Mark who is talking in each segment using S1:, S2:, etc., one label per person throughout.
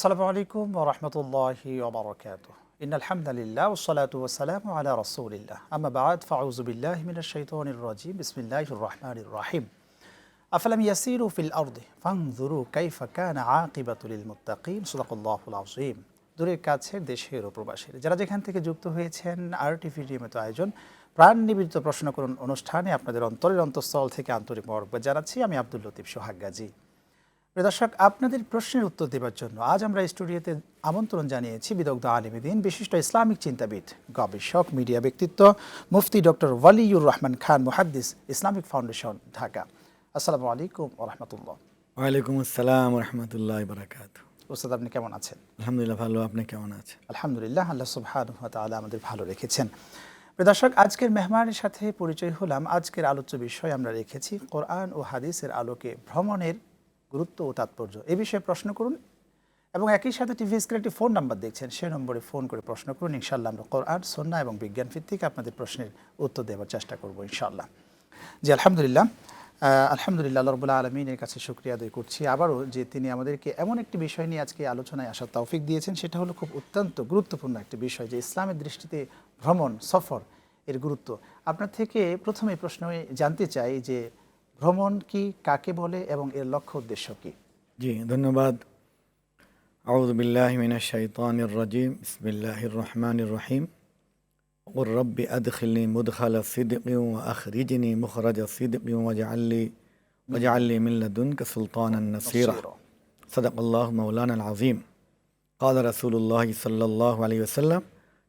S1: আসসালামু আলাইকুম ওয়া রাহমাতুল্লাহি ওয়া বারাকাতুহু। ইন্নাল হামদালিল্লাহ ওয়াসসালাতু ওয়াসসালামু আলা রাসূলিল্লাহ। আম্মা বা'দ, ফাউযু বিল্লাহি মিনাশ শাইতানির রাজীম। বিসমিল্লাহির রাহমানির রাহিম। আফালাম ইয়াসিরু ফিল আরদি ফানজুরু কাইফা কানা আকিবাতুল মুত্তাকিন। সাদাকাল্লাহুল আযীম। দূরের কাছের দেশের ও প্রবাসীর যারা যেখান থেকে যুক্ত হয়েছেন আরটিভির মতো আয়োজন প্রাণ নিবেদিত প্রশ্ন করুন অনুষ্ঠানে আপনাদের অন্তরের অন্তঃস্থল থেকে আন্তরিক মোবারকবাদ জানাচ্ছি। আমি আব্দুল লতিফ সোহাগ গাজী। প্রিয় দর্শক, আপনাদের প্রশ্নের উত্তর দেওয়ার জন্য আজ আমরা স্টুডিওতে আমন্ত্রণ জানিয়েছি বিদগ্ধ আলেম দ্বীন, বিশিষ্ট ইসলামিক চিন্তাবিদ, গবেষক, মিডিয়া ব্যক্তিত্ব মুফতি ডক্টর ওয়ালিউর রহমান খান, মুহাদ্দিস, ইসলামিক ফাউন্ডেশন, ঢাকা। আসসালামু আলাইকুম ওয়া রাহমাতুল্লাহ।
S2: ওয়ালাইকুম আসসালাম ওয়া রাহমাতুল্লাহি ওয়া বারাকাতুহু।
S1: ওস্তাদ, আপনি কেমন আছেন?
S2: আলহামদুলিল্লাহ ভালো, আপনি কেমন আছেন?
S1: আলহামদুলিল্লাহ, আল্লাহ সুবহানাহু ওয়া তাআলা আমাদের ভালো রেখেছেন। প্রিয় দর্শক, আজকের মেহমানের সাথে পরিচয় হলাম। আজকের আলোচ্য বিষয় আমরা রেখেছি কোরআন ও হাদিসের আলোকে ভ্রমণের গুরুত্ব ও তাৎপর্য। এই বিষয়ে প্রশ্ন করুন এবং একই সাথে টিভি স্ক্রিনে একটি ফোন নাম্বার দেখছেন, সেই নম্বরে ফোন করে প্রশ্ন করুন। ইনশাআল্লাহ আমরা কোরআন, সুন্নাহ এবং বিজ্ঞান ভিত্তিক আপনাদের প্রশ্নের উত্তর দেওয়ার চেষ্টা করব ইনশাআল্লাহ। জি আলহামদুলিল্লাহ, আল্লাহ রাব্বুল আলামিনের কাছে শুকরিয়া আদায় করছি আবারও যে তিনি আমাদেরকে এমন একটি বিষয় নিয়ে আজকে আলোচনায় আসার তৌফিক দিয়েছেন। সেটা হলো খুব অত্যন্ত গুরুত্বপূর্ণ একটি বিষয়, যে ইসলামের দৃষ্টিতে ভ্রমণ, সফর এর গুরুত্ব। আপনার থেকে প্রথমে প্রশ্ন জানতে চাই যে ভ্রমণ কি, কাকে বলে এবং এর লক্ষ্য উদ্দেশ্য কি?
S2: জি ধন্যবাদ। আউযু বিল্লাহি মিনাশ শাইতানির রাজীম। বিসমিল্লাহির রহমানির রহিম। কুর রব্বি আদখিলনি মুদখালা সিদকিন ওয়া আখরিজনি মুখরাজা সিদকিন ওয়াজআলনি মিন লাদুনকা সুলতানান নাসীরা। সাদাকাল্লাহু মাওলানাল আযীম। ক্বালা রাসূলুল্লাহ সাল্লাল্লাহু আলাইহি ওয়াসাল্লাম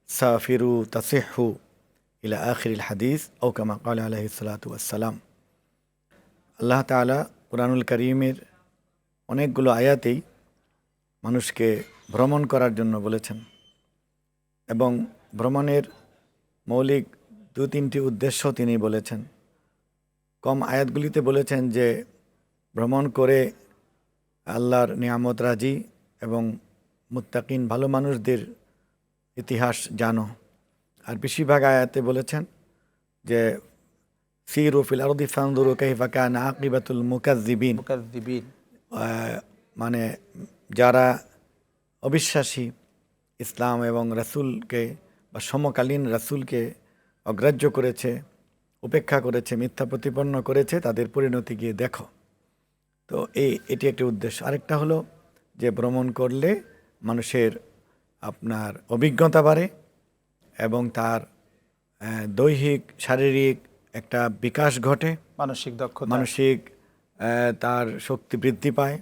S2: সাফিরু তাসিহু ইলা আখিরিল হাদিস আও কামা ক্বালা আলাইহিস সালাতু ওয়াসসালাম। আল্লাহ তাআলা কুরআনুল কারীমের অনেকগুলো আয়াতেই মানুষকে ভ্রমণ করার জন্য বলেছেন এবং ভ্রমণের মৌলিক 2-3টি উদ্দেশ্য তিনি বলেছেন। কম আয়াতগুলিতে বলেছেন যে ভ্রমণ করে আল্লাহর নিয়ামত রাজি এবং মুত্তাকিন ভালো মানুষদের ইতিহাস জানো। আর বেশিরভাগ আয়াতে বলেছেন যে সিরু ফিল আরদি ফানজুরু কাইফা কানা আকিবাতুল মুকাজ্জিবিন। মানে যারা অবিশ্বাসী, ইসলাম এবং রাসূলকে বা সমকালীন রাসূলকে অগ্রাহ্য করেছে, উপেক্ষা করেছে, মিথ্যা প্রতিপন্ন করেছে, তাদের পরিণতি গিয়ে দেখো। তো এটি একটি উদ্দেশ্য। আরেকটা হলো যে ভ্রমণ করলে মানুষের আপনার অভিজ্ঞতা বাড়ে এবং তার দৈহিক, শারীরিক একটা বিকাশ ঘটে,
S1: মানসিক দক্ষতা,
S2: মানসিক তার শক্তি বৃদ্ধি পায়,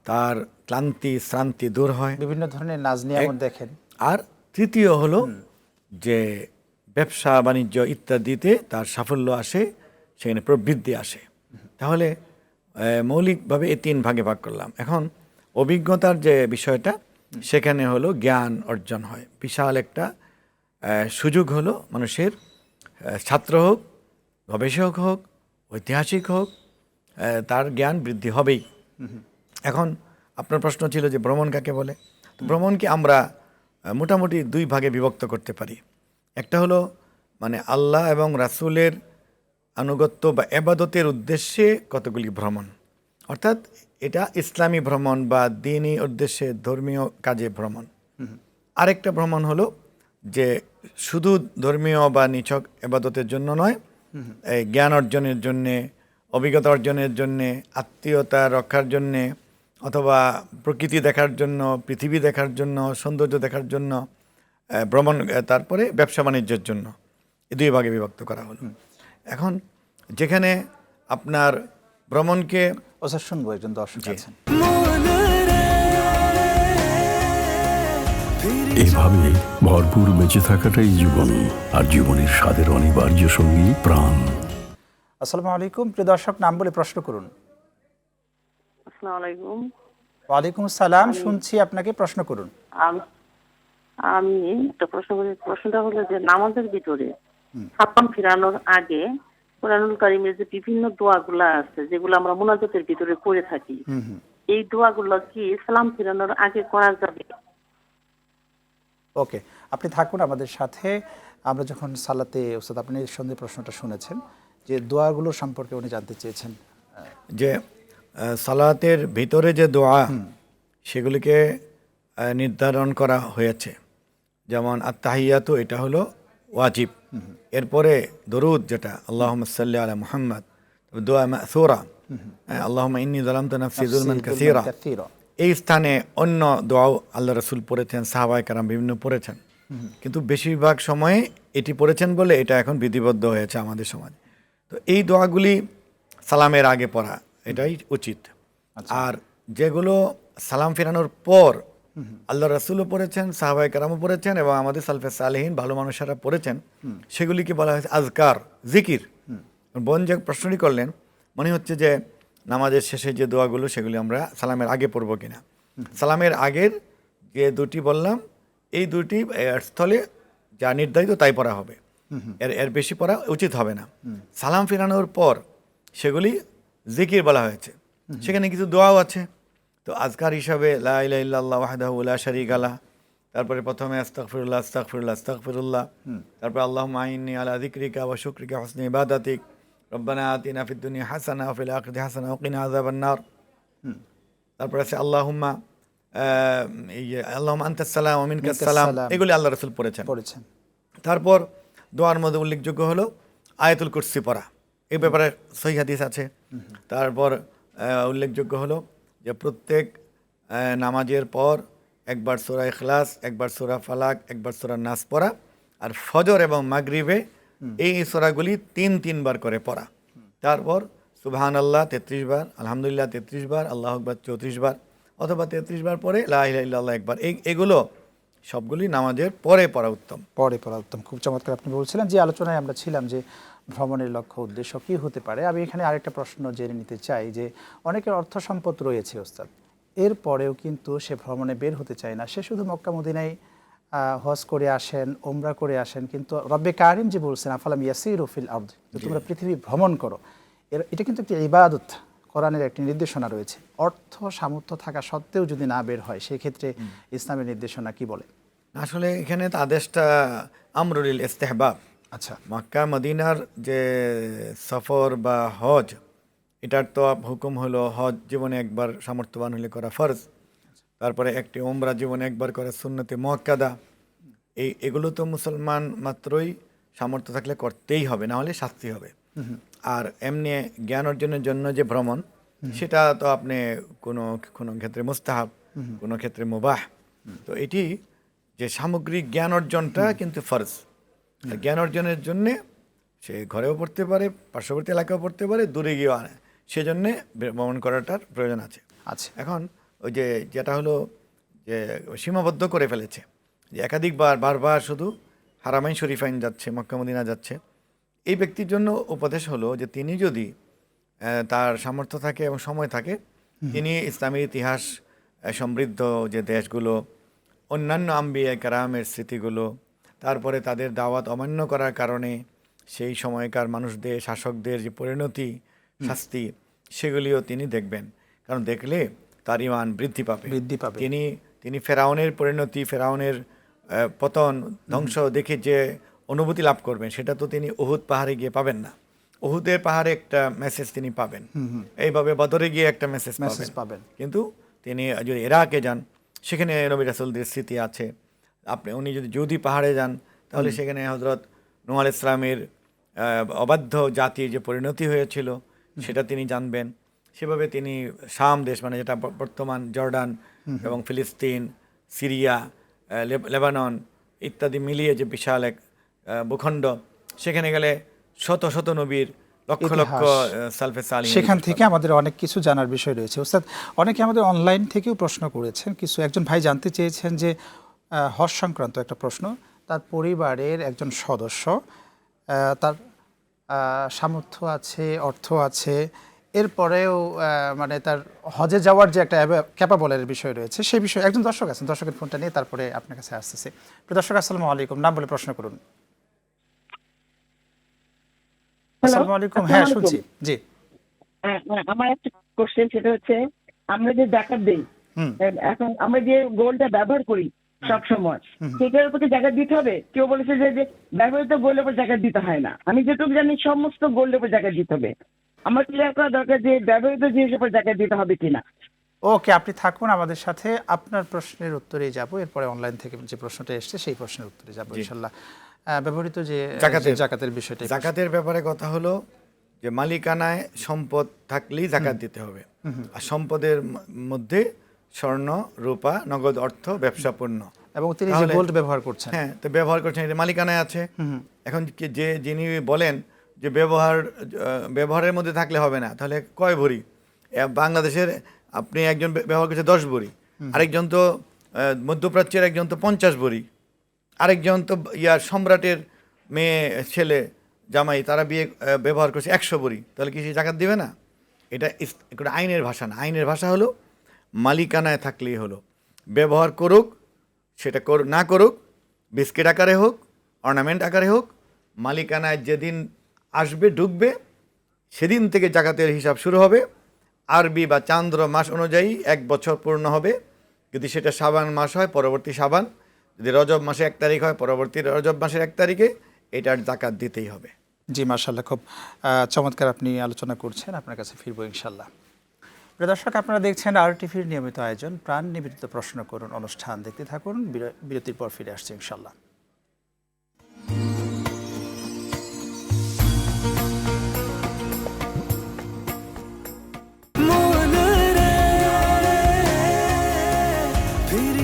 S2: তার ক্লান্তি শ্রান্তি দূর হয়,
S1: বিভিন্ন ধরনের নাজ নিয়ামত দেখেন।
S2: আর তৃতীয় হলো যে ব্যবসা বাণিজ্য ইত্যাদিতে তার সাফল্য আসে, সেখানে প্রবৃদ্ধি আসে। তাহলে মৌলিকভাবে এই 3 ভাগে ভাগ করলাম। এখন অভিজ্ঞতার যে বিষয়টা, সেখানে হলো জ্ঞান অর্জন হয়। বিশাল একটা সুযোগ হলো মানুষের, ছাত্র হোক, গবেষক হোক, ঐতিহাসিক হোক, তার জ্ঞান বৃদ্ধি হবেই। এখন আপনার প্রশ্ন ছিল যে ভ্রমণ কাকে বলে। ভ্রমণকে আমরা মোটামুটি 2 ভাগে বিভক্ত করতে পারি। একটা হলো মানে আল্লাহ এবং রাসূলের আনুগত্য বা ইবাদতের উদ্দেশ্যে কতগুলি ভ্রমণ, অর্থাৎ এটা ইসলামী ভ্রমণ বা দ্বীনি উদ্দেশ্যে ধর্মীয় কাজে ভ্রমণ। আরেকটা ভ্রমণ হলো যে শুধু ধর্মীয় বা নিছক ইবাদতের জন্য নয়, এই জ্ঞান অর্জনের জন্যে, অভিজ্ঞতা অর্জনের জন্যে, আত্মীয়তা রক্ষার জন্যে, অথবা প্রকৃতি দেখার জন্য, পৃথিবী দেখার জন্য, সৌন্দর্য দেখার জন্য ভ্রমণ, তারপরে ব্যবসা বাণিজ্যের জন্য। এই 2 ভাগে বিভক্ত করা হলো। এখন যেখানে আপনার ভ্রমণকে
S1: শুনবো, একজন দর্শক আছেন।
S3: এভাবে ভরপুর বেঁচে থাকাটাই জীবন, আর জীবনের স্বাদের অনিবার্য সঙ্গী প্রাণ।
S1: আসসালামু আলাইকুম। প্রিয় দর্শক, নাম বলে প্রশ্ন করুন।
S4: আসসালামু আলাইকুম।
S1: ওয়ালাইকুম আসসালাম, শুনছি আপনাকে, প্রশ্ন করুন।
S4: আমি একটা প্রশ্ন করি। প্রশ্নটা হলো যে নামাজের ভিতরে সালাম ফিরানোর আগে কুরআনুল কারীমের যে বিভিন্ন দোয়াগুলা আছে, যেগুলো আমরা মুনাজাতের ভিতরে করে থাকি, এই দোয়াগুলো কি সালাম ফিরানোর আগে করা যাবে?
S1: ওকে, আপনি থাকুন আমাদের সাথে। আমরা যখন সালাতে, ওস্তাদ আপনি এর সঙ্গে প্রশ্নটা শুনেছেন যে দোয়াগুলো সম্পর্কে উনি জানতে চেয়েছেন।
S2: যে সালাতের ভিতরে যে দোয়া, সেগুলিকে নির্ধারণ করা হয়েছে। যেমন আত্তাহিয়াতু এটা হলো ওয়াজিব, এরপরে দরুদ যেটা আল্লাহুম্মা সাল্লি আলা মুহাম্মদ, দোয়া মাসুরা আল্লাহুম্মা ইন্নী যালামতু নাফসি যুলমান কাসীরা, এই স্থানে অন্য দোয়াও আল্লাহ রাসূল পড়েছেন, সাহাবায়ে কেরাম বিভিন্ন পড়েছেন, কিন্তু বেশিরভাগ সময়ে এটি পড়েছেন বলে এটা এখন বিধিবদ্ধ হয়েছে আমাদের সমাজে। তো এই দোয়াগুলি সালামের আগে পড়া এটাই উচিত। আর যেগুলো সালাম ফেরানোর পর আল্লাহ রাসূলও পড়েছেন, সাহাবায়ে কেরামও পড়েছেন এবং আমাদের সালফে সালেহিন ভালো মানুষেরা পড়েছেন, সেগুলিকে বলা হয়েছে আজকার, জিকির। বোন যে প্রশ্নটি করলেন, মনে হচ্ছে যে নামাজের শেষে যে দোয়াগুলো সেগুলি আমরা সালামের আগে পড়ব কিনা। সালামের আগের যে দুটি বললাম, এই দুটি স্থলে যা নির্ধারিত তাই পড়া হবে, এর বেশি পড়া উচিত হবে না। সালাম ফেরানোর পর সেগুলি জিকির বলা হয়েছে, সেখানে কিছু দোয়াও আছে। তো আজকার হিসাবে লা ইলাহা ইল্লাল্লাহু ওয়াহদাহু লা শারীকা লাহ, তারপরে প্রথমে আস্তাগফিরুল্লাহ আস্তাগফিরুল্লাহ আস্তাগফিরুল্লাহ, তারপরে আল্লাহুম্মা ইন্নী আলা যিকরিকা ওয়া শুকরিকা ওয়া হুসনি ইবাদাতিক, রব্বানা আতিনা ফিদ দুনিয়া হাসানা ওয়া ফিল আখিরাতি হাসানা ওয়া কিনা আযাবান নার। তারপরে আছে আল্লাহুম্মা আনতাস সালাম ওয়া মিনকাস সালাম, এগুলি আল্লাহ রাসূল পড়েছেন। তারপর দোয়ার মধ্যে উল্লেখযোগ্য হলো আয়াতুল কুরসি পড়া, এই ব্যাপারে সহিহ হাদিস আছে। তারপর উল্লেখযোগ্য হলো যে প্রত্যেক নামাজের পর একবার সূরা ইখলাস, একবার সূরা ফালাক, একবার সূরা নাস পড়া, আর ফজর এবং মাগরিবে এই সূরাগুলি ৩ বার করে পড়া। তারপর সুবহানাল্লাহ 33 বার, আলহামদুলিল্লাহ 33 বার, আল্লাহু আকবার 34 বার, অথবা 33 বার পরে লা ইলাহা ইল্লাল্লাহ একবার। এগুলো সবগুলি নামাজের পরে পড়া উত্তম।
S1: খুব চমৎকার আপনি বলছিলেন। যে আলোচনায় আমরা ছিলাম যে ভ্রমণের লক্ষ্য উদ্দেশ্য কী হতে পারে, আমি এখানে আরেকটা প্রশ্ন জেনে নিতে চাই যে অনেকের অর্থ সম্পদ রয়েছে ওস্তাদ, এরপরেও কিন্তু সে ভ্রমণে বের হতে চায় না, সে শুধু মক্কা মদিনায় হজ করে আসেন, ওমরা করে আসেন, কিন্তু রব্বে কারিম যে বলছেন আফালাম ইয়াসিরু ফিল আরদ, তোমরা পৃথিবী ভ্রমণ করো, এটা কিন্তু একটি ইবাদত, কোরআনের একটি নির্দেশনা রয়েছে। অর্থ সামর্থ্য থাকা সত্ত্বেও যদি না বের হয়, সেই ক্ষেত্রে ইসলামের নির্দেশনা কি বলে?
S2: আসলে এখানে তো আদেশটা আমরুল ইস্তেহবাব।
S1: আচ্ছা,
S2: মক্কা মদিনার যে সফর বা হজ, এটার তো হুকুম হলো হজ জীবনে একবার সামর্থ্যবান হলে করা ফরজ, তারপরে একটি ওমরা জীবনে একবার করা সুন্নতে মুআক্কাদা। এগুলো তো মুসলমান মাত্রই সামর্থ্য থাকলে করতেই হবে, না হলে শাস্তি হবে। আর এমনি জ্ঞান অর্জনের জন্য যে ভ্রমণ, সেটা তো আপনি কোনো ক্ষেত্রে মুস্তাহাব, কোনো ক্ষেত্রে মুবাহ। তো এটি যে সামগ্রিক জ্ঞান অর্জনটা কিন্তু ফরজ। আর জ্ঞান অর্জনের জন্যে সে ঘরেও পড়তে পারে, পার্শ্ববর্তী এলাকাও পড়তে পারে, দূরে গিয়েও আনে, সেজন্যে ভ্রমণ করাটার প্রয়োজন আছে।
S1: আচ্ছা,
S2: এখন ওই যেটা হলো যে সীমাবদ্ধ করে ফেলেছে, যে বারবার শুধু হারামাইন শরীফাইন যাচ্ছে, মক্কা মদিনা যাচ্ছে, এই ব্যক্তির জন্য উপদেশ হলো যে তিনি যদি তার সামর্থ্য থাকে এবং সময় থাকে, তিনি ইসলামী ইতিহাস সমৃদ্ধ যে দেশগুলো, অন্যান্য আম্বিয়া কেরামের স্মৃতিগুলো, তারপরে তাদের দাওয়াত অমান্য করার কারণে সেই সময়কার মানুষদের, শাসকদের যে পরিণতি, শাস্তি, সেগুলিও তিনি দেখবেন। কারণ দেখলে তার ঈমান বৃদ্ধি পাবে। তিনি ফেরাউনের পরিণতি, ফেরাউনের পতন, ধ্বংস দেখে যে অনুভূতি লাভ করবেন, সেটা তো তিনি উহুদ পাহাড়ে গিয়ে পাবেন না। উহুদের পাহাড়ে একটা মেসেজ তিনি পাবেন, এইভাবে বদরে গিয়ে একটা মেসেজ পাবেন। কিন্তু তিনি যদি ইরাকে যান, সেখানে নবী রাসূলদের স্মৃতি আছে। উনি যদি জুদি পাহাড়ে যান, তাহলে সেখানে হযরত নূহ আলাইহিস সালামের অবাধ্য জাতির যে পরিণতি হয়েছিল, সেটা তিনি জানবেন। সেভাবে তিনি শাম দেশ, মানে যেটা বর্তমান জর্ডান এবং ফিলিস্তিন, সিরিয়া, লেবানন ইত্যাদি মিলিয়ে যে বিশাল এক ভূখণ্ড, সেখানে গেলে শত শত নবীর, লক্ষ লক্ষ সালফে সালিহিন,
S1: সেখান থেকে আমাদের অনেক কিছু জানার বিষয় রয়েছে। ওস্তাদ, অনেকে আমাদের অনলাইন থেকেও প্রশ্ন করেছেন। একজন ভাই জানতে চেয়েছেন যে হজ সংক্রান্ত একটা প্রশ্ন, তার পরিবারের একজন সদস্য, তার সামর্থ্য আছে, অর্থ আছে, এরপরেও মানে তার হজে যাওয়ার যে একটা ক্যাপাবলের বিষয় রয়েছে, সেই বিষয়ে একজন দর্শক আছেন, দর্শকের ফোনটা নিয়ে তারপরে আপনার কাছে আসতেছে। দর্শক, আসসালামু আলাইকুম, নাম বলে প্রশ্ন করুন। আসসালামু আলাইকুম। হ্যাঁ, শুনছি। জি,
S5: আমার একটা কোশ্চেন, সেটা হচ্ছে আমরা যে জাকাত দেই, এখন আমরা যে গোল্ডটা ব্যবহার করি সব সময়, সেটার উপর জাকাত দিতে হবে? কেউ বলেছে যে ব্যবহৃত গোল্ডের উপর জাকাত দিতে হয় না। আমি যেটুকু জানি সমস্ত গোল্ডের উপর জাকাত দিতে হবে। আমার ক্লিয়ার করা দরকার যে ব্যবহৃত জিনিসের উপর জাকাত দিতে হবে কিনা।
S1: ওকে, আপনি থাকুন আমাদের সাথে, আপনার প্রশ্নের উত্তরেই যাব, এরপরে অনলাইন থেকে যে প্রশ্নটা এসছে সেই প্রশ্নের উত্তরে যাব ইনশাআল্লাহ। ব্যবহৃত যে জাকাতের বিষয়টা,
S2: জাকাতের ব্যাপারে কথা হলো যে মালিকানায় সম্পদ থাকলেই জাকাত দিতে হবে। আর সম্পদের মধ্যে স্বর্ণ, রূপা, নগদ অর্থ, ব্যবসা পণ্য,
S1: এবং তিনি যে গোল্ড ব্যবহার করছেন,
S2: হ্যাঁ, তো ব্যবহার করছেন, এটা মালিকানায় আছে। এখন যিনি বলেন যে ব্যবহারের মধ্যে থাকলে হবে না, তাহলে কয় ভরি? বাংলাদেশের আপনি একজন ব্যবহার করছে 10 ভরি, আরেকজন তো মধ্যপ্রাচ্যের একজন তো 50 ভরি, আরেকজন তো সম্রাটের মেয়ে, ছেলে, জামাই, তারা ব্যবহার করছে 100 ভরি, তাহলে কি সে জাকাত দিবে না? এটা একটা আইনের ভাষা না। আইনের ভাষা হলো মালিকানায় থাকলেই হলো। ব্যবহার করুক, সেটা না করুক, বিস্কিট আকারে হোক, অর্নামেন্ট আকারে হোক, মালিকানায় যেদিন আসবে, ঢুকবে, সেদিন থেকে জাকাতের হিসাব শুরু হবে। আরবি বা চান্দ্র মাস অনুযায়ী 1 বছর পূর্ণ হবে। যদি সেটা শাবান মাস হয়, পরবর্তী শাবান, যদি রজব মাসে 1 তারিখ হয়, পরবর্তী রজব মাসের 1 তারিখে এটার জাকাত দিতেই হবে।
S1: জি, মাশাআল্লাহ, খুব চমৎকার আপনি আলোচনা করছেন, আপনার কাছে ফিরবো ইনশাআল্লাহ। প্রিয় দর্শক, আপনারা দেখছেন RTVর নিয়মিত আয়োজন প্রাণ নিবেদিত প্রশ্ন করুন অনুষ্ঠান, দেখতে থাকুন, বিরতির পর ফিরে আসছে ইনশাআল্লাহ।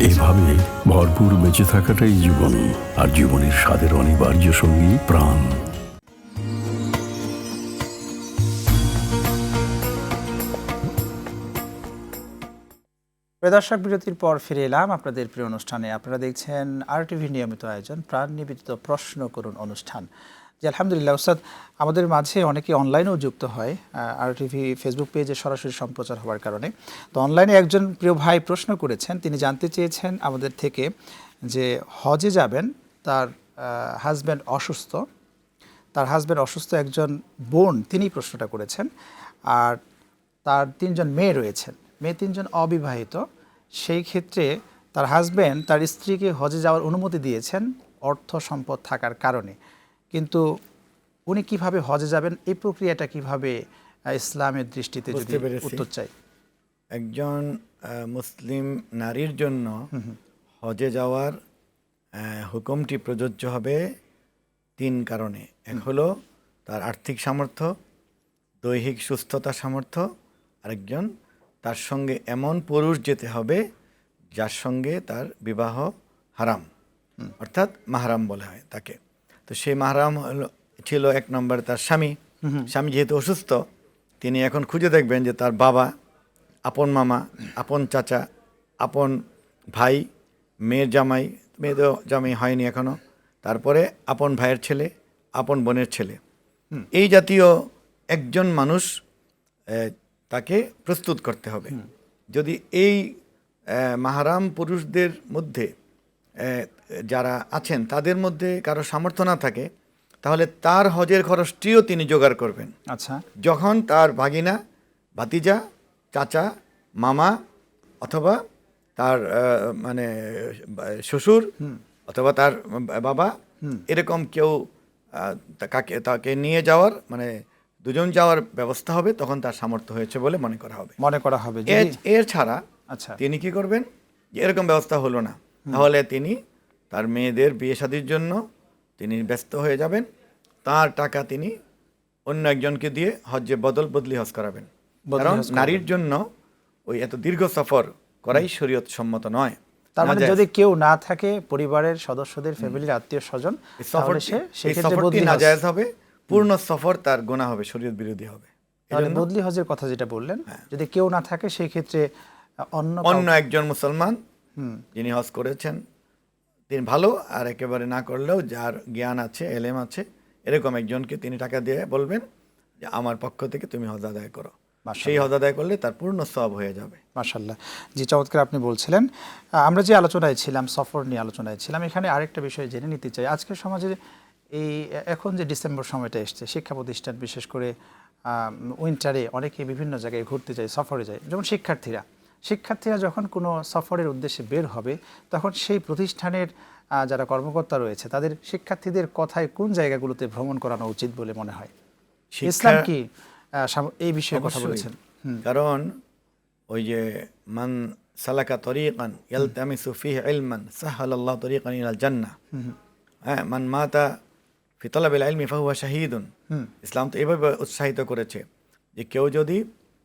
S3: এভাবে ভরপুর বেঁচে থাকাটাই জীবন, আর জীবনের স্বাদের অনিবার্য সঙ্গী প্রাণ।
S1: দর্শক, বিরতির পর ফিরে এলাম আপনাদের প্রিয় অনুষ্ঠানে। আপনারা দেখছেন RTV নিয়মিত আয়োজন প্রাণ নিবেদিত প্রশ্ন করুন অনুষ্ঠান। জি, আলহামদুলিল্লাহ উস্তাদ, আমাদের মাঝে অনেকে অনলাইনেও যুক্ত হয় RTV ফেসবুক পেজে সরাসরি সম্প্রচার হওয়ার কারণে। তো অনলাইনে একজন প্রিয় ভাই প্রশ্ন করেছেন, তিনি জানতে চেয়েছেন আমাদের থেকে যে হজে যাবেন, তার হাজব্যান্ড অসুস্থ, একজন বোন তিনি প্রশ্নটা করেছেন, আর তার 3 জন মেয়ে রয়েছেন, মেয়ে 3 জন অবিবাহিত। সেই ক্ষেত্রে তার হাজব্যান্ড তার স্ত্রীকে হজে যাওয়ার অনুমতি দিয়েছেন অর্থ সম্পদ থাকার কারণে, কিন্তু উনি কিভাবে হজে যাবেন, এই প্রক্রিয়াটা কিভাবে ইসলামের দৃষ্টিতে যদি উত্তর চাই।
S2: একজন মুসলিম নারীর জন্য হজে যাওয়ার হুকুমটি প্রযোজ্য হবে 3 কারণে। এক হলো তার আর্থিক সামর্থ্য, দৈহিক সুস্থতা সামর্থ্য, আরেকজন তার সঙ্গে এমন পুরুষ যেতে হবে যার সঙ্গে তার বিবাহ হারাম, অর্থাৎ মাহরাম বলা হয় তাকে। তো সেই মাহরাম ছিল 1 নম্বর তার স্বামী। স্বামী যেহেতু অসুস্থ, তিনি এখন খুঁজে দেখবেন যে তার বাবা, আপন মামা, আপন চাচা, আপন ভাই, মেয়ের জামাই হয়নি এখনো, তারপরে আপন ভাইয়ের ছেলে, আপন বোনের ছেলে, এই জাতীয় একজন মানুষ তাকে প্রস্তুত করতে হবে। যদি এই মাহরাম পুরুষদের মধ্যে যারা আছেন তাদের মধ্যে কারো সামর্থ্য না থাকে, তাহলে তার হজের খরচটিও তিনি জোগাড় করবেন।
S1: আচ্ছা,
S2: যখন তার ভাগিনা, ভাতিজা, চাচা, মামা অথবা তার মানে শ্বশুর অথবা তার বাবা, এরকম কেউ তাকে নিয়ে যাওয়ার, মানে 2 জন যাওয়ার ব্যবস্থা হবে, তখন তার সামর্থ্য হয়েছে বলে মনে করা হবে। এর ছাড়া তিনি কি করবেন, যে এরকম ব্যবস্থা হলো না, তাহলে তিনি তার মেয়েদের বিয়ে শাদীর জন্য তিনি ব্যস্ত হয়ে যাবেন। তার টাকা তিনি অন্য একজনকে দিয়ে হজ্জে বদলি হজ করাবেন। কারণ নারীর জন্য ওই এত দীর্ঘ সফর করাই শরীয়ত সম্মত নয়।
S1: তার মানে যদি কেউ না থাকে, পরিবারের সদস্যদের, ফ্যামিলির আত্মীয় স্বজন,
S2: সফরটি নাজায়েজ হবে, পূর্ণ সফর তার গুনাহ হবে, শরীয়ত বিরোধী হবে।
S1: তাহলে বদলি হজের কথা যেটা বললেন, যদি কেউ না থাকে সেই ক্ষেত্রে
S2: অন্য একজন মুসলমান যিনি হজ করেছেন তিনি ভালো, আর একেবারে না করলেও যার জ্ঞান আছে, এলেম আছে, এরকম একজনকে তিনি টাকা দিয়ে বলবেন যে আমার পক্ষ থেকে তুমি হজ আদায় করো। সেই হজ আদায় করলে তার পূর্ণ সওয়াব হয়ে যাবে।
S1: মাশাআল্লাহ, জি, চমৎকার আপনি বলছিলেন। আমরা যে আলোচনায় ছিলাম, সফর নিয়ে আলোচনায় ছিলাম, এখানে আরেকটা বিষয় জেনে নিতে চাই। আজকের সমাজে এখন যে ডিসেম্বর সময়টা এসছে, শিক্ষা প্রতিষ্ঠান বিশেষ করে উইন্টারে অনেকে বিভিন্ন জায়গায় ঘুরতে যায়, সফরে যায়। যেমন শিক্ষার্থীরা যখন কোনো সফরের উদ্দেশ্যে বের হবে, তখন সেই প্রতিষ্ঠানের যারা কর্মকর্তা রয়েছে তাদের শিক্ষার্থীদের কথায় কোন জায়গাগুলোতে ভ্রমণ করানো উচিত বলে মনে হয়? ইসলাম কি এই বিষয়ে কথা বলেছেন?
S2: কারণ ওই যে মান সালাকা তরিকান ইয়ালতামিসু ফিহি ইলমান সাহালাল্লাহু তরিকান ইলাল জান্নাহ, হ্যাঁ, মান মাতা ফি তালাবিল ইলমি ফাহুয়া শাহীদুন। ইসলাম তো এভাবে উৎসাহিত করেছে যে কেউ যদি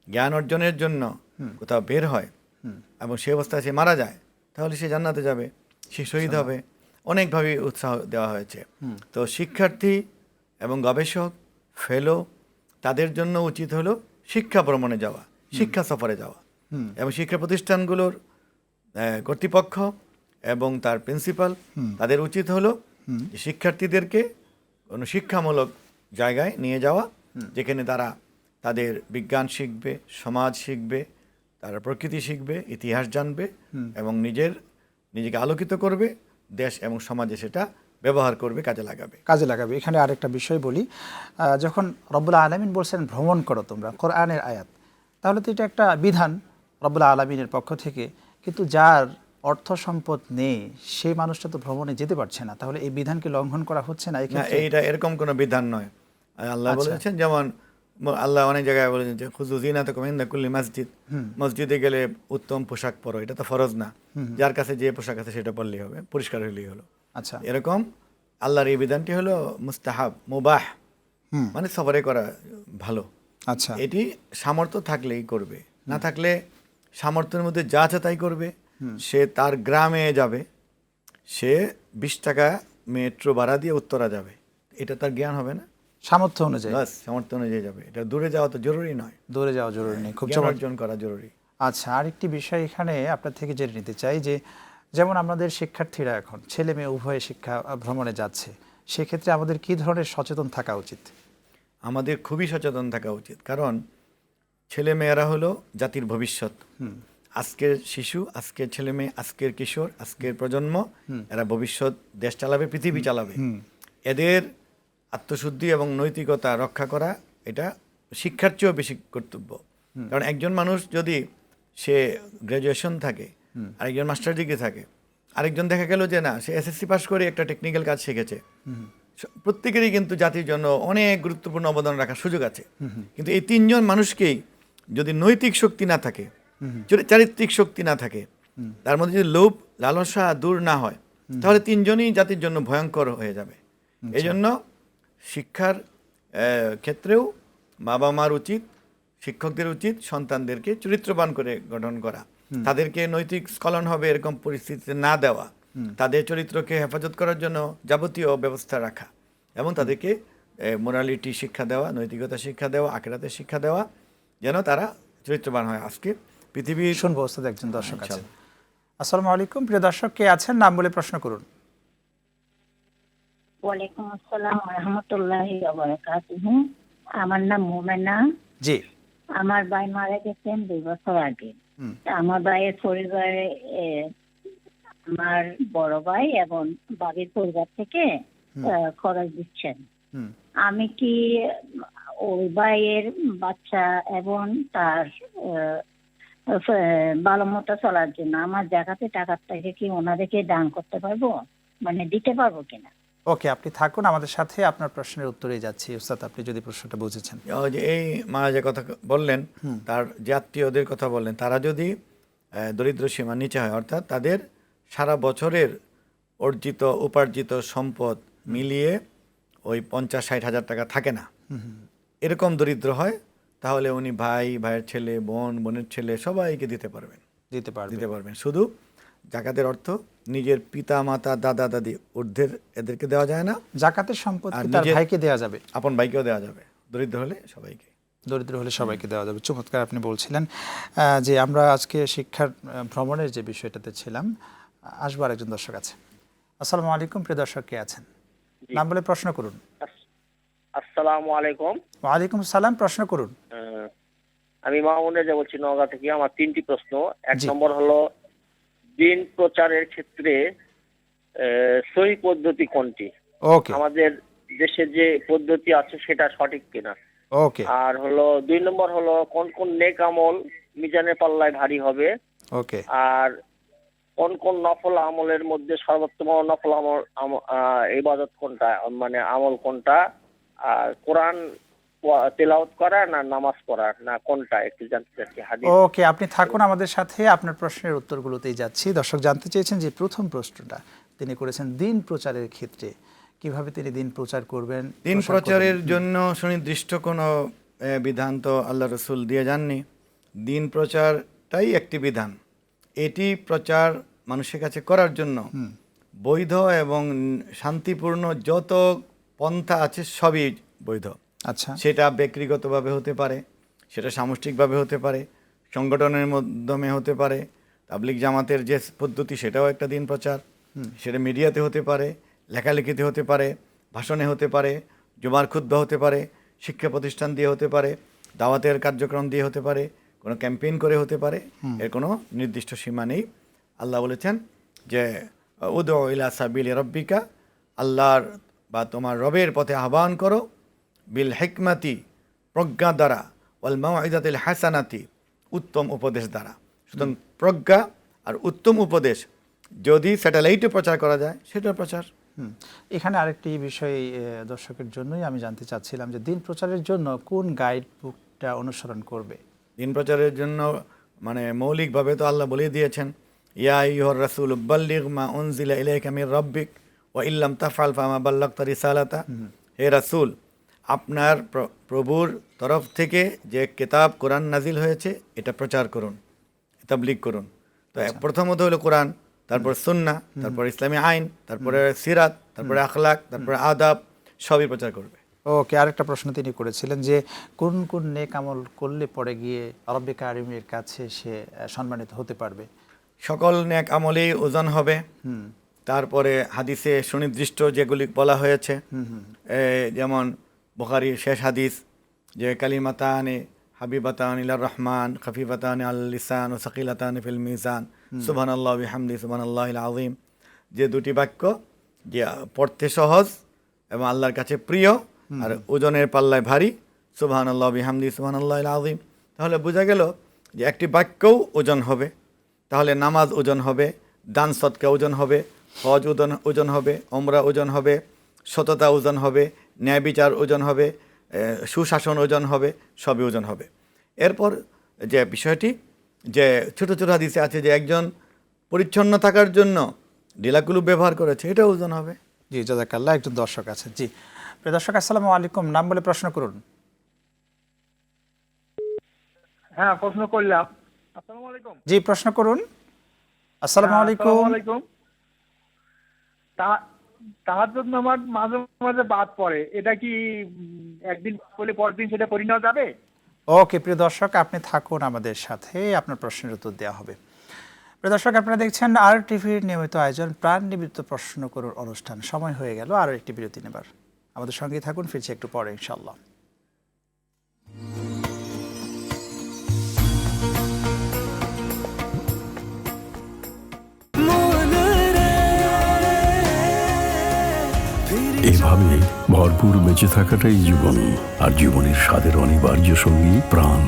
S2: জ্ঞান অর্জনের জন্য কোথাও বের হয় এবং সে অবস্থায় সে মারা যায়, তাহলে সে জান্নাতে যাবে, সে শহীদ হবে। অনেকভাবে উৎসাহ দেওয়া হয়েছে। তো শিক্ষার্থী এবং গবেষক, ফেলো, তাদের জন্য উচিত হলো শিক্ষা ভ্রমণে যাওয়া, শিক্ষা সফরে যাওয়া, এবং শিক্ষা প্রতিষ্ঠানগুলোর কর্তৃপক্ষ এবং তার প্রিন্সিপাল তাদের উচিত হলো যে শিক্ষার্থীদেরকে কোনো শিক্ষামূলক জায়গায় নিয়ে যাওয়া, যেখানে তারা তাদের বিজ্ঞান শিখবে, সমাজ শিখবে, তারা প্রকৃতি শিখবে, ইতিহাস জানবে এবং নিজেকে আলোকিত করবে, দেশ এবং সমাজে সেটা ব্যবহার করবে, কাজে লাগাবে।
S1: এখানে আরেকটা বিষয় বলি, যখন রব্বুল আলামিন বলছেন ভ্রমণ করো তোমরা, কোরআনের আয়াত, তাহলে তো এটা একটা বিধান রব্বুল আলামিনের পক্ষ থেকে, কিন্তু যার অর্থ সম্পদ নেই সেই মানুষটা তো ভ্রমণে যেতে পারছে না, তাহলে এই বিধানকে লঙ্ঘন করা হচ্ছে না?
S2: এইটা এরকম কোনো বিধান নয়। আল্লাহ বলেছেন, যেমন আল্লাহ অনেক জায়গায় বলেছেন যে খুযু যিনাতাকুম ইনদা কুল্লি মসজিদ, মসজিদে গেলে উত্তম পোশাক পরো, এটা তো ফরজ না, যার কাছে যে পোশাক আছে সেটা পরলেই হবে, পরিষ্কার হলেই হলো।
S1: আচ্ছা,
S2: এরকম আল্লাহর এই বিধানটি হলো মুস্তাহাব, মুবাহ, মানে সফরে করা ভালো।
S1: আচ্ছা,
S2: এটি সামর্থ্য থাকলেই করবে, না থাকলে সামর্থ্যের মধ্যে যা আছে তাই করবে। সে তার গ্রামে যাবে, সে 20 টাকা মেট্রো ভাড়া দিয়ে উত্তরা যাবে, এটা তার জ্ঞান হবে না?
S1: সামর্থ্য অনুযায়ী,
S2: সামর্থ্য অনুযায়ী যাবে। এটা দূরে যাওয়া তো জরুরি নয়,
S1: দূরে যাওয়া জরুরি নেই, খুব
S2: অর্জন করা জরুরি।
S1: আচ্ছা, আরেকটি বিষয় এখানে আপনার থেকে জেনে নিতে চাই যে যেমন আমাদের শিক্ষার্থীরা এখন ছেলে মেয়ে উভয়ে শিক্ষা ভ্রমণে যাচ্ছে, সেক্ষেত্রে আমাদের কি ধরনের সচেতন থাকা উচিত?
S2: আমাদের খুবই সচেতন থাকা উচিত, কারণ ছেলে মেয়েরা হলো জাতির ভবিষ্যৎ। আজকের শিশু, আজকের ছেলে মেয়ে, আজকের কিশোর, আজকের প্রজন্ম, এরা ভবিষ্যৎ দেশ চালাবে, পৃথিবী চালাবে। এদের আত্মশুদ্ধি এবং নৈতিকতা রক্ষা করা এটা শিক্ষার চেয়েও বেশি কর্তব্য। কারণ একজন মানুষ যদি সে গ্র্যাজুয়েশন থাকে, আরেকজন মাস্টার ডিগ্রি থাকে, আরেকজন দেখা গেল যে না, সে এসএসসি পাস করে একটা টেকনিক্যাল কাজ শিখেছে, প্রত্যেকেরই কিন্তু জাতির জন্য অনেক গুরুত্বপূর্ণ অবদান রাখার সুযোগ আছে। কিন্তু এই 3 জন মানুষকেই যদি নৈতিক শক্তি না থাকে, চারিত্রিক শক্তি না থাকে, তার মধ্যে যদি লোভ লালসা দূর না হয়, তাহলে 3 জনই জাতির জন্য ভয়ঙ্কর হয়ে যাবে। এই জন্য শিক্ষার ক্ষেত্রেও বাবা মার উচিত, শিক্ষকদের উচিত সন্তানদেরকে চরিত্রবান করে গঠন করা, তাদেরকে নৈতিক স্খলন হবে এরকম পরিস্থিতিতে না দেওয়া, তাদের চরিত্রকে হেফাজত করার জন্য যাবতীয় ব্যবস্থা রাখা, এবং তাদেরকে মোরালিটি শিক্ষা দেওয়া, নৈতিকতা শিক্ষা দেওয়া, আখিরাতের শিক্ষা দেওয়া, যেন তারা চরিত্রবান হয়। আজকে পৃথিবীর
S1: শুনবো ওস্তাদ, একজন দর্শক আছেন। আসসালামু আলাইকুম, প্রিয় দর্শক, কে আছেন? নাম বলে প্রশ্ন করুন।
S6: ওয়ালাইকুম আসসালাম ওয়া রাহমাতুল্লাহি ওয়া বারাকাতুহু। আমার নাম মোমেনা।
S1: জি।
S6: আমার ভাই মারা গেছেন 2 বছর আগে। আমার ভাইয়ের পরিবারে আমার বড় ভাই এবং বাড়ির পরিবার থেকে খরচ দিচ্ছেন। আমি কি ওই ভাইয়ের বাচ্চা এবং তার ভালো মতো চলার জন্য আমার জায়গাতে টাকাটাকে কি ওনাদেরকে দান করতে পারবো, মানে দিতে পারবো কিনা?
S1: ওকে, আপনি থাকুন আমাদের সাথে, আপনার প্রশ্নের উত্তরে যাচ্ছি। ওস্তাদ, আপনি যদি প্রশ্নটা বুঝেছেন।
S2: এই মা যে কথা বললেন, তার যে আত্মীয়দের কথা বললেন, তারা যদি দরিদ্র সীমার নিচে হয়, অর্থাৎ তাদের সারা বছরের উপার্জিত সম্পদ মিলিয়ে ওই 50-60 হাজার টাকা থাকে না, এরকম দরিদ্র হয়, তাহলে উনি ভাইয়ের ছেলে, বোনের ছেলে সবাইকে দিতে পারবেন। শুধু জাকাতের অর্থ নিজের পিতা মাতা দাদা দাদি এদেরকে দেওয়া যায় না,
S1: জাকাতের সম্পত্তি তার ভাইকে দেওয়া যাবে,
S2: আপন ভাইকেও দেওয়া যাবে, দরিদ্র হলে সবাইকে দেওয়া যাবে। চমৎকার আপনি বলছিলেন যে আমরা আজকে শিক্ষার ভ্রমণের যে বিষয়টাতে ছিলাম। আসবার একজন দর্শক আছে। আসসালামু আলাইকুম, প্রিয় দর্শক, কে আছেন? নাম বলে প্রশ্ন করুন।
S7: আসসালামু আলাইকুম।
S1: ওয়ালাইকুম সালাম, প্রশ্ন করুন।
S7: আমি মামুন রেজা বলছি নওগাঁ থেকে। আমার 3টি প্রশ্ন। 1 নম্বর হলো, দিন প্রচারের ক্ষেত্রে সহি পদ্ধতি কোনটি?
S1: ওকে,
S7: আমাদের দেশে যে পদ্ধতি আছে সেটা সঠিক কিনা?
S1: ওকে।
S7: আর হলো 2 নম্বর হলো, কোন কোন নেক আমল মিজানের পাল্লায় ভারী হবে?
S1: ওকে।
S7: আর কোন কোন নফল আমলের মধ্যে সর্বোত্তম নফল আমল ইবাদত কোনটা, মানে আমল কোনটা? আর কোরআন তেলাওয়াত করা না নামাজ পড়া না কোনটা একটু জানতে চাচ্ছি হাদিস।
S1: ওকে, আপনি থাকুন আমাদের সাথে, আপনার প্রশ্নের উত্তরগুলোতেই যাচ্ছি। দর্শক জানতে চেয়েছেন যে প্রথম প্রশ্নটা তিনি করেছেন দিন প্রচারের ক্ষেত্রে কিভাবে তিনি দিন প্রচার করবেন।
S2: দিন প্রচারের জন্য সুনির্দিষ্ট কোনো বিধান তো আল্লাহ রসুল দিয়ে যাননি। দিন প্রচারটাই একটি বিধান। এটি প্রচার মানুষের কাছে করার জন্য বৈধ এবং শান্তিপূর্ণ যত পন্থা আছে সবই বৈধ।
S1: আচ্ছা,
S2: সেটা ব্যক্তিগতভাবে হতে পারে, সেটা সামষ্টিকভাবে হতে পারে, সংগঠনের মাধ্যমে হতে পারে, তাবলিগ জামাতের যে পদ্ধতি সেটাও একটা দিন প্রচার। সেটা মিডিয়াতে হতে পারে, লেখালেখিতে হতে পারে, ভাষণে হতে পারে, জুমার খুতবা হতে পারে, শিক্ষা প্রতিষ্ঠান দিয়ে হতে পারে, দাওয়াতের কার্যক্রম দিয়ে হতে পারে, কোনো ক্যাম্পেইন করে হতে পারে। এর কোনো নির্দিষ্ট সীমা নেই। আল্লাহ বলেছেন যে উদউ ইলা সাবিলি রব্বিকা, আল্লাহর বা তোমার রবের পথে আহ্বান করো, বিল হিকমাতি প্রজ্ঞা দ্বারা, ওয়াল মাউইযাতিল হাসানাতি উত্তম উপদেশ দ্বারা। সুতরাং প্রজ্ঞা আর উত্তম উপদেশ যদি স্যাটেলাইটে প্রচার করা যায় সেটার প্রচার।
S1: এখানে আরেকটি বিষয় দর্শকের জন্যই আমি জানতে চাচ্ছিলাম যে দিন প্রচারের জন্য কোন গাইড বুকটা অনুসরণ করবে।
S2: দিন প্রচারের জন্য মানে মৌলিকভাবে তো আল্লাহ বলে দিয়েছেন, ইয়া আইয়ুহার রাসূল বাল্লিগ মা উনজিলা ইলাইকা মির রাব্বিক ওয়া ইল্লাম তাফআল ফামা বাল্লাগতা রিসালাতা। হে রাসূল, আপনার প্রভুর তরফ থেকে যে কিতাব কোরআন নাজিল হয়েছে এটা প্রচার করুন, তাবলীগ করুন। তো প্রথমত হলো কোরআন, তারপর সুন্নাহ, তারপর ইসলামী আইন, তারপরে সিরাত, তারপরে আখলাক, তারপরে আদাব, সবই প্রচার করবে।
S1: ওকে, আরেকটা প্রশ্ন তিনি করেছিলেন যে কোন কোন নেক আমল করলে পরে গিয়ে রব্বে কারিমের কাছে সে সম্মানিত হতে পারবে।
S2: সকল নেক আমলেই ওজন হবে। তারপরে হাদিসে সুনির্দিষ্ট যেগুলি বলা হয়েছে, যেমন বুখারীর শেষ হাদিস যে কালিমাতানে হাবিবাতান ইলার রহমান খফিফাতান আল লিসান ও সাকিলাতান ফিল মিজান সুবহানাল্লাহ ওয়া বিহামদি সুবহানাল্লাহিল আযীম, যে দুটি বাক্য যে পড়তে সহজ এবং আল্লাহর কাছে প্রিয় আর ওজনের পাল্লায় ভারী, সুবহানাল্লাহ ওয়া বিহামদি সুবহানাল্লাহিল আযীম। তাহলে বোঝা গেল যে একটি বাক্যও ওজন হবে। তাহলে নামাজ ওজন হবে, দান সদকা ওজন হবে, হজ ওজন হবে, ওমরা ওজন হবে, সততা ওজন হবে, ন্যায় বিচার ওজন হবে, সুশাসন ওজন হবে, সবই ওজন হবে। এরপর যে বিষয়টি যে ছোট ছোট হাদিসে আছে যে একজন পরিচ্ছন্ন থাকার জন্য ডিলাকুলু ব্যবহার করেছে, এটা ওজন হবে।
S1: জি, জাযাকাল্লাহ। একজন দর্শক আছেন। জি, প্রিয় দর্শক, আসসালামু আলাইকুম, নাম বলে প্রশ্ন করুন।
S8: হ্যাঁ, প্রশ্ন করলাম। আসসালামু আলাইকুম।
S1: জি, প্রশ্ন করুন। আসসালামু আলাইকুম।
S8: তাহাজ্জুদ নামাজ মাঝে মাঝে বাদ পড়ে, এটা কি একদিন করলে পরের দিন সেটা পড়ে নেওয়া যাবে?
S1: ওকে, প্রিয় দর্শক, আপনি থাকুন আমাদের সাথে, আপনার প্রশ্নের উত্তর দেওয়া হবে। প্রিয় দর্শক, আপনারা দেখছেন আর টিভির নিয়মিত আয়োজন প্রাণ নিবেদিত প্রশ্ন করুন অনুষ্ঠান। সময় হয়ে গেল আরও একটি বিরতি নেবার। আমাদের সঙ্গেই থাকুন, ফিরছি একটু পরে ইনশাআল্লাহ।
S3: এভাবে ভরপুর বেঁচে থাকাটাই জীবন, আর জীবনের স্বাদের অনিবার্য সঙ্গী প্রাণ।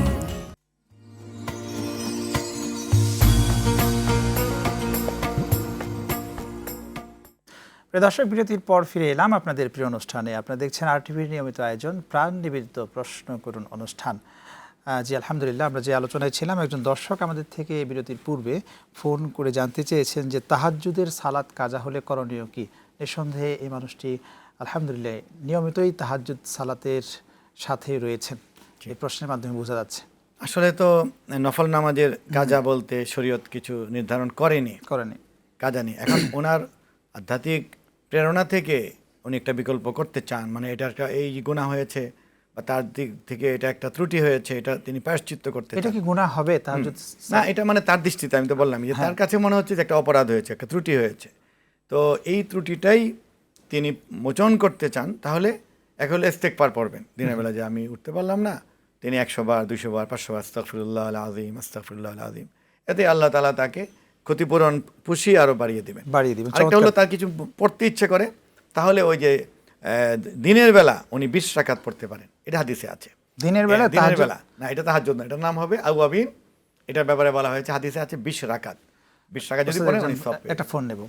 S1: প্রিয় দর্শক, বিরতির পর ফিরে এলাম আপনাদের প্রিয় অনুষ্ঠানে। আপনারা দেখছেন আর টিভির নিয়মিত আয়োজন প্রাণ নিবেদিত প্রশ্ন করুন অনুষ্ঠান। জি, আলহামদুলিল্লাহ, আমরা যে আলোচনায় ছিলাম, একজন দর্শক আমাদের থেকে বিরতির পূর্বে ফোন করে জানতে চেয়েছেন যে তাহাজ্জুদের সালাত কাজা হলে করণীয় কি। নিঃসন্দেহে এই মানুষটি আলহামদুলিল্লাহ নিয়মিতই তাহাজ্জুদ সালাতের সাথে রয়েছেন, এই প্রশ্নের মাধ্যমে বোঝা যাচ্ছে।
S2: আসলে তো নফল নামাজের কাজা বলতে শরীয়ত কিছু নির্ধারণ করেনি, কাজা নেই। এখন ওনার আধ্যাত্মিক প্রেরণা থেকে উনি একটা বিকল্প করতে চান, মানে এটা এই গুনাহ হয়েছে বা তার দিক থেকে এটা একটা ত্রুটি হয়েছে, এটা তিনি প্রায়শ্চিত্ত করতে চান।
S1: এটা কি গুনাহ হবে তাহাজ্জুদ?
S2: না, এটা মানে তার দৃষ্টিতে আমি তো বললাম যে তার কাছে মনে হচ্ছে যে একটা অপরাধ হয়েছে, একটা ত্রুটি হয়েছে। তো এই ত্রুটিটাই তিনি মোচন করতে চান। তাহলে এক হলে ইস্তেগফার পড়বেন দিনের বেলা, যে আমি উঠতে পারলাম না, তিনি 100 বার 200 বার 500 বার আস্তাগফিরুল্লাহ আল আযীম আস্তাগফিরুল্লাহ আল আযীম, এতে আল্লাহ তাআলা তাকে ক্ষতিপূরণ পুষিয়ে আরো বাড়িয়ে দিবেন। আরেকটা হলো তার কিছু পড়তে ইচ্ছে করে, তাহলে ওই যে দিনের বেলা উনি 20 রাকাত পড়তে পারেন, এটা হাদিসে আছে।
S1: দিনের বেলা
S2: না, এটা তাহাজ্জুদ না, এটার নাম হবে আওয়াবিন। এটার ব্যাপারে বলা হয়েছে হাদিসে আছে 20 রাকাত। 20 রাকাত যদি পড়েন উনি সব পেয়ে।
S1: একটা ফোন নেব।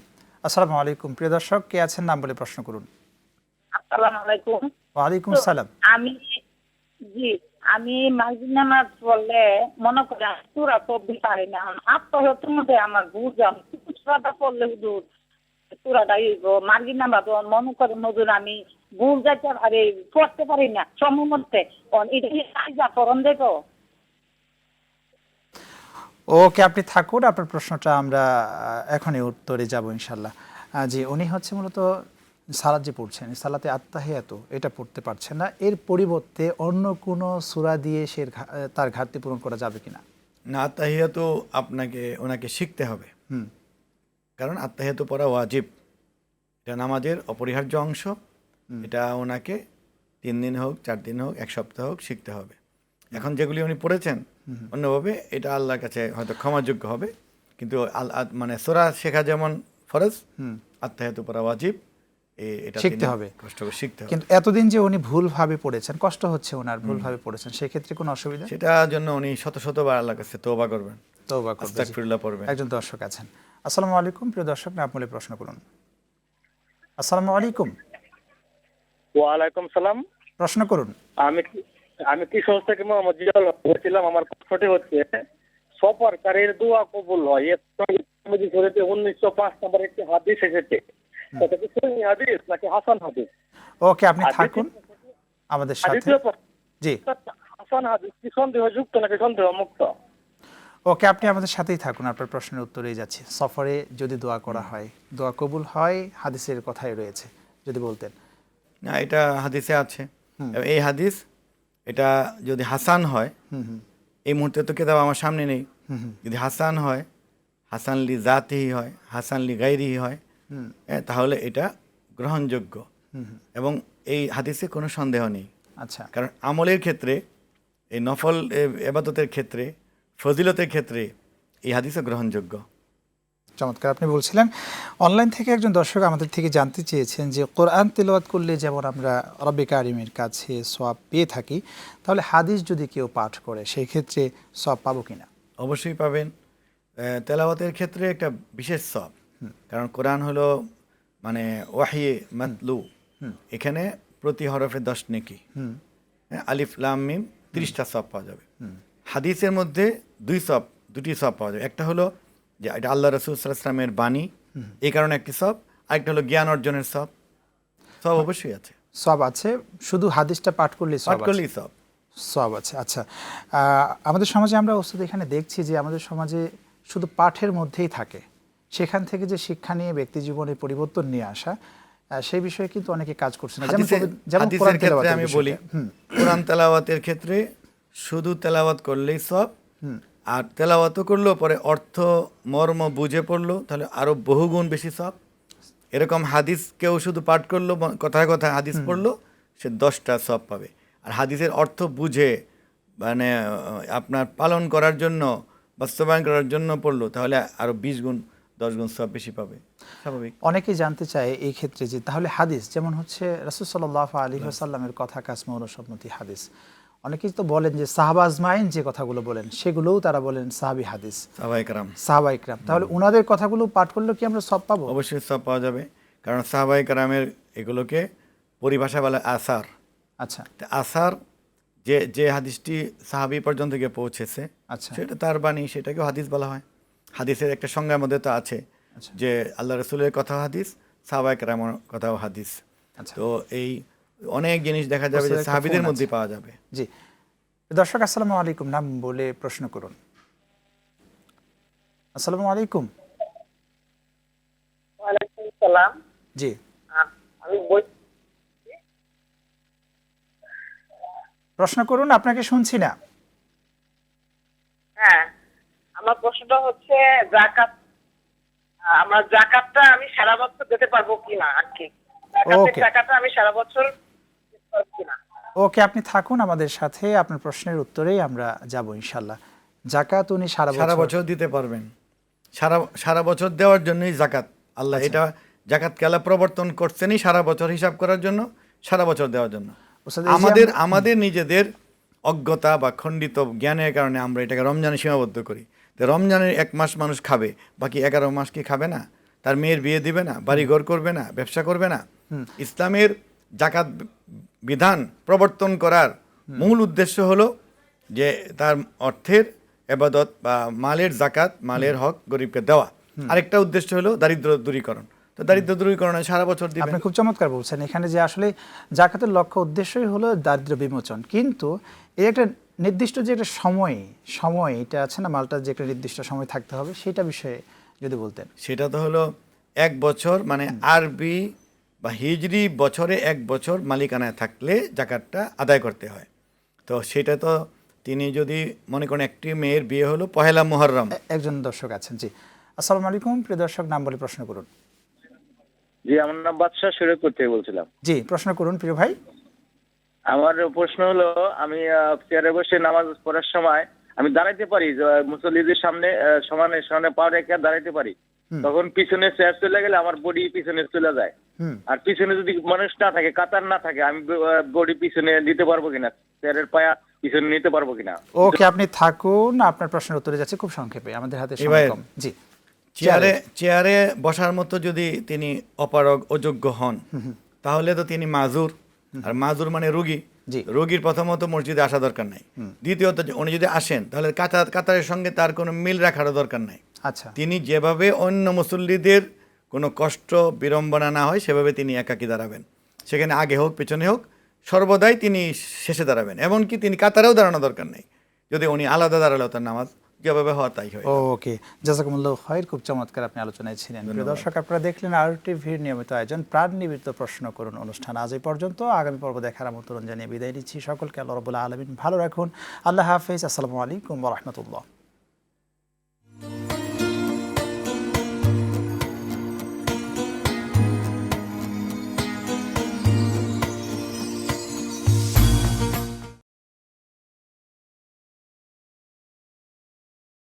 S1: আসসালামু আলাইকুম, প্রিয় দর্শক, কে আছেন নাম বলে প্রশ্ন করুন।
S9: আসসালামু আলাইকুম।
S1: ওয়া আলাইকুম সালাম।
S6: জি, আমি মাগরিব নামাজ পড়লে মনে করি সূরা পড়তে পারি না। আত্মহত্যার মধ্যে আমার বুঝাম সূরাটা পড়লে হুজুর সূরাটাই মাগরিব নামাজ মনে করি হুজুর আমি ভুল যাইতে পারি, পড়তে পারি না সময় মধ্যে। এটা কি কাজা করণ দেখো?
S1: ওকে, আপনি থাকুন, আপনার প্রশ্নটা আমরা এখনই উত্তরে যাব ইনশাল্লাহ। জি, উনি হচ্ছে মূলত সালাত যে পড়ছেন, সালাতে আত্তাহিয়াতু এটা পড়তে পারছেন না, এর পরিবর্তে অন্য কোনো সূরা দিয়ে সে তার ঘাটতি পূরণ করা যাবে কিনা?
S2: না, আত্তাহিয়াতু ওনাকে শিখতে হবে। কারণ আত্তাহিয়াতু পড়া ওয়াজিব, এটা নামাজের অপরিহার্য অংশ। এটা ওনাকে 3 দিন হোক, 4 দিন হোক, 1 সপ্তাহ হোক শিখতে হবে। এখন যেগুলি উনি পড়েছেন অন্যভাবে, এটা আল্লাহর কাছে হয়তো ক্ষমাযোগ্য হবে, কিন্তু মানে সূরা শেখা যেমন ফরজ, আত্তাহিয়াতু পড়া ওয়াজিব, এটা
S1: শিখতে হবে,
S2: কষ্ট করে শিখতে হবে।
S1: কিন্তু এতদিন যে উনি ভুলভাবে পড়েছেন, কষ্ট হচ্ছে ওনার, ভুলভাবে পড়েছেন, সেক্ষেত্রে কোনো অসুবিধা?
S2: সেটার জন্য উনি শতবার আল্লাহর কাছে তওবা করবেন,
S1: তওবা করবেন,
S2: আস্তাগফিরুল্লাহ পড়বেন।
S1: একজন দর্শক আছেন। আসসালামু আলাইকুম, প্রিয় দর্শক, নাম বলে প্রশ্ন করুন। আসসালামু আলাইকুম।
S7: ওয়ালাইকুম সালাম।
S1: প্রশ্ন করুন।
S7: আমি কিশোর থেকে মোহাম্মদ জিয়াউল হক বলছিলাম। আমার প্রশ্নটি হচ্ছে, সফরকারীর দোয়া কবুল হয়, 1905 নম্বর একটি হাদিস এসেছে, সেটা কি সহিহ হাদিস নাকি হাসান হাদিস?
S1: ওকে, আপনি থাকুন আমাদের সাথে। জি,
S7: হাসান হাদিস কি সন্দেহযুক্ত নাকি সন্দেহ মুক্ত?
S1: ওকে, আপনি আমাদের সাথেই থাকুন, আপনার প্রশ্নের উত্তরেই যাচ্ছি। সফরে যদি দোয়া করা হয়, দোয়া কবুল হয়, হাদিসের কথাই রয়েছে, যদি বলতেন।
S2: না, এটা হাদিসে আছে। এই হাদিস এটা যদি হাসান হয়, এই মুহূর্তে তো কিতাব আমার সামনে নেই, যদি হাসান হয়, হাসান লি জাতিহি হয়, হাসান লি গায়রিহি হয়, তাহলে এটা গ্রহণযোগ্য এবং এই হাদিসে কোনো সন্দেহ নেই।
S1: আচ্ছা,
S2: কারণ আমলের ক্ষেত্রে, এই নফল ইবাদতের ক্ষেত্রে, ফজিলতের ক্ষেত্রে এই হাদিসও গ্রহণযোগ্য।
S1: চমৎকার। আপনি বলছিলেন অনলাইন থেকে একজন দর্শক আমাদের থেকে জানতে চেয়েছেন যে কোরআন তেলাওয়াত করলে যেমন আমরা রব্বে কারিমের কাছে সওয়াব পেয়ে থাকি, তাহলে হাদিস যদি কেউ পাঠ করে সেই ক্ষেত্রে সওয়াব পাবো কিনা?
S2: অবশ্যই পাবেন। তেলাওয়াতের ক্ষেত্রে একটা বিশেষ সওয়াব, কারণ কোরআন হলো মানে ওয়াহি মাতলু, এখানে প্রতি হরফে 10 নেকি, আলিফ লাম মিম 30টা সওয়াব পাওয়া যাবে। হাদিসের মধ্যে দুটি সওয়াব পাওয়া যাবে। একটা হলো যে এটা আল্লাহ রাসূল সাল্লাল্লাহু আলাইহি ওয়াসাল্লামের বাণী, এই কারণে একটি সওয়াব, আরেকটা হলো জ্ঞান অর্জনের সওয়াব। সওয়াব অবশ্যই আছে,
S1: সওয়াব আছে, শুধু হাদিসটা পাঠ করলেই সওয়াব আছে। সওয়াব আছে। আচ্ছা, আমাদের সমাজে আমরা ওস্তাদ এখানে দেখছি যে আমাদের সমাজে শুধু পাঠের মধ্যেই থাকে, সেখান থেকে যে শিক্ষা নিয়ে ব্যক্তি জীবনে পরিবর্তন নিয়ে আসা, সেই বিষয়ে কিন্তু অনেকে কাজ করছে না। যেমন
S2: হাদিসের ক্ষেত্রে আমি বলি, কোরআন তেলাওয়াতের ক্ষেত্রে শুধু তেলাওয়াত করলেই সওয়াব, আর তেলাওয়াতও করলো পরে অর্থ মর্ম বুঝে পড়লো তাহলে আরো বহুগুণ বেশি সওয়াব। এরকম হাদিস কেউ শুধু পাঠ করলো, কথায় কথায় হাদিস পড়লো, সে 10টা সওয়াব পাবে। আর হাদিসের অর্থ বুঝে মানে আপনার পালন করার জন্য, বাস্তবায়ন করার জন্য পড়লো, তাহলে আরো 20 গুণ 10 গুণ সওয়াব বেশি পাবে। স্বাভাবিক।
S1: অনেকেই জানতে চায় এই ক্ষেত্রে যে তাহলে হাদিস যেমন হচ্ছে রাসূল সাল্লাল্লাহু আলাইহি ওয়াসাল্লামের কথা কাসমে অনুসম্মতি হাদিস, অনেকেই তো বলেন যে সাহাবা আজমাইন যে কথাগুলো বলেন সেগুলোও তারা বলেন সাহাবী হাদিস, সাহাবায়ে কেরাম, তাহলে ওনাদের কথাগুলো পাঠ করলে কি আমরা সওয়াব পাবো?
S2: অবশ্যই সওয়াব পাওয়া যাবে, কারণ সাহাবায়ে কেরামের এগুলোকে পরিভাষা বলে আসার।
S1: আচ্ছা,
S2: আসার যে হাদিসটি সাহাবী পর্যন্ত গিয়ে পৌঁছেছে,
S1: আচ্ছা,
S2: সেটা তার বাণী, সেটাকেও হাদিস বলা হয়। হাদিসের একটা সংজ্ঞার মধ্যে তো আছে যে আল্লাহ রাসূলের কথা হাদিস, সাহাবায়ে কেরামের কথাও হাদিস। তো এই অনেক জিনিস দেখা যাবে যে সাহাবীদের মধ্যে পাওয়া যাবে।
S1: জি, দর্শক আসসালামু আলাইকুম, নাম বলে প্রশ্ন করুন। আসসালামু আলাইকুম।
S4: ওয়ালাইকুম সালাম।
S1: জি,
S4: আমি
S1: প্রশ্ন করুন, আপনাকে শুনছি না।
S4: হ্যাঁ, আমার প্রশ্নটা হচ্ছে যাকাত, আমার যাকাতটা আমি সারা বছর দিতে পারবো কিনা আর কি, যাকাতের টাকাটা আমি সারা বছর দিতে পারবো কিনা?
S1: ওকে, আপনি থাকুন আমাদের সাথে, আপনার প্রশ্নের উত্তরেই আমরা যাব ইনশাআল্লাহ। যাকাত উনি সারা
S2: বছর দিতে পারবেন। সারা বছর দেওয়ার জন্যই যাকাত। আল্লাহ এটা যাকাতকে আল্লাহ প্রবর্তন করছেনই সারা বছর হিসাব করার জন্য, সারা বছর দেওয়ার জন্য। আমাদের নিজেদের অজ্ঞতা বা খণ্ডিত জ্ঞানের কারণে আমরা এটাকে রমজানে সীমাবদ্ধ করি। তো রমজানের 1 মাস মানুষ খাবে, বাকি 11 মাস কি খাবে না? তার মেয়ের বিয়ে দিবে না, বাড়িঘর করবে না, ব্যবসা করবে না? ইসলামের যাকাত বিধান প্রবর্তন করার মূল উদ্দেশ্য হলো যে তার অর্থের ইবাদত বা মালের জাকাত, মালের হক গরিবকে দেওয়া। আরেকটা উদ্দেশ্য হলো দারিদ্র দূরীকরণ। তো দারিদ্র দূরীকরণে সারা বছর দিবেন।
S1: আপনি খুব চমৎকার বলছেন এখানে যে আসলে জাকাতের লক্ষ্য উদ্দেশ্যই হলো দারিদ্র্য বিমোচন, কিন্তু এই একটা নির্দিষ্ট যে একটা সময় এটা আছে না, মালটার যে একটা নির্দিষ্ট সময় থাকতে হবে, সেটা বিষয়ে যদি বলতেন।
S2: সেটা তো হলো 1 বছর, মানে আরবি বা হিজরি বছরে 1 বছর মালিকানায় থাকলে জাকাতটা আদায় করতে হয়। তো সেটা তো তিনি যদি মনে করেন একটি মেয়ের বিয়ে হলো পহেলা মুহররম।
S1: একজন দর্শক আছেন, জি আসসালামু আলাইকুম, প্রিয় দর্শক নাম বলে প্রশ্ন করুন।
S7: জি, আমার নাম বাদশাহ শরীয়তপুর থেকে বলছিলাম।
S1: জি প্রশ্ন করুন প্রিয় ভাই।
S7: আমার প্রশ্ন হলো, আমি চেয়ারে বসে নামাজ পড়ার সময় আমি দাঁড়াইতে পারি, মুসল্লিদের সামনে সমানে পা রেখে দাঁড়াইতে পারি, তখন পিছনে চেয়ার চলে গেলে আমার বডি পিছনে চলে যায়। আর পিছনে যদি মানুষ না থাকে, কাতার না থাকে, আমি বডি পিছনে দিতে পারবো কিনা, চেয়ারের পায়া পিছনে নিতে পারবো কিনা?
S1: ওকে, আপনি থাকুন, আপনার প্রশ্নের উত্তরে যাচ্ছে খুব সংক্ষেপে, আমাদের হাতে সময় কম। জি,
S2: চেয়ারে বসার মতো যদি তিনি অপারগ অযোগ্য হন, তাহলে তো তিনি মাজুর, আর মাজুর মানে রোগী। রোগীর প্রথমত মসজিদে আসা দরকার নাই। দ্বিতীয়ত উনি যদি আসেন তাহলে কাতারের সঙ্গে তার কোনো মিল রাখারও দরকার নাই।
S1: আচ্ছা,
S2: তিনি যেভাবে অন্য মুসল্লিদের কোনো কষ্ট বিড়ম্বনা না হয় সেভাবে তিনি একাকী দাঁড়াবেন। সেখানে আগে হোক পেছনে হোক, সর্বদাই তিনি শেষে দাঁড়াবেন। এমনকি তিনি কাতারেও দাঁড়ানো দরকার নেই, যদি উনি আলাদা দাঁড়ালেও তার নামাজ যেভাবে হয় তাই হয়।
S1: ওকে, জাযাকুমুল্লাহু খাইর, খুব চমৎকার আপনি আলোচনায় ছিলেন। প্রিয় দর্শক, আপনারা দেখলেন RTVর নিয়মিত আয়োজন প্রাণ নিবেদিত প্রশ্ন করুন অনুষ্ঠান আজ এই পর্যন্ত। আগামী পর্ব দেখার আমন্ত্রণ জানিয়ে বিদায় নিচ্ছি। সকলকে আল্লাহ রাব্বুল আলামিন ভালো রাখুন। আল্লাহ হাফেজ। আসসালামু আলাইকুম ওয়া রাহমাতুল্লাহ।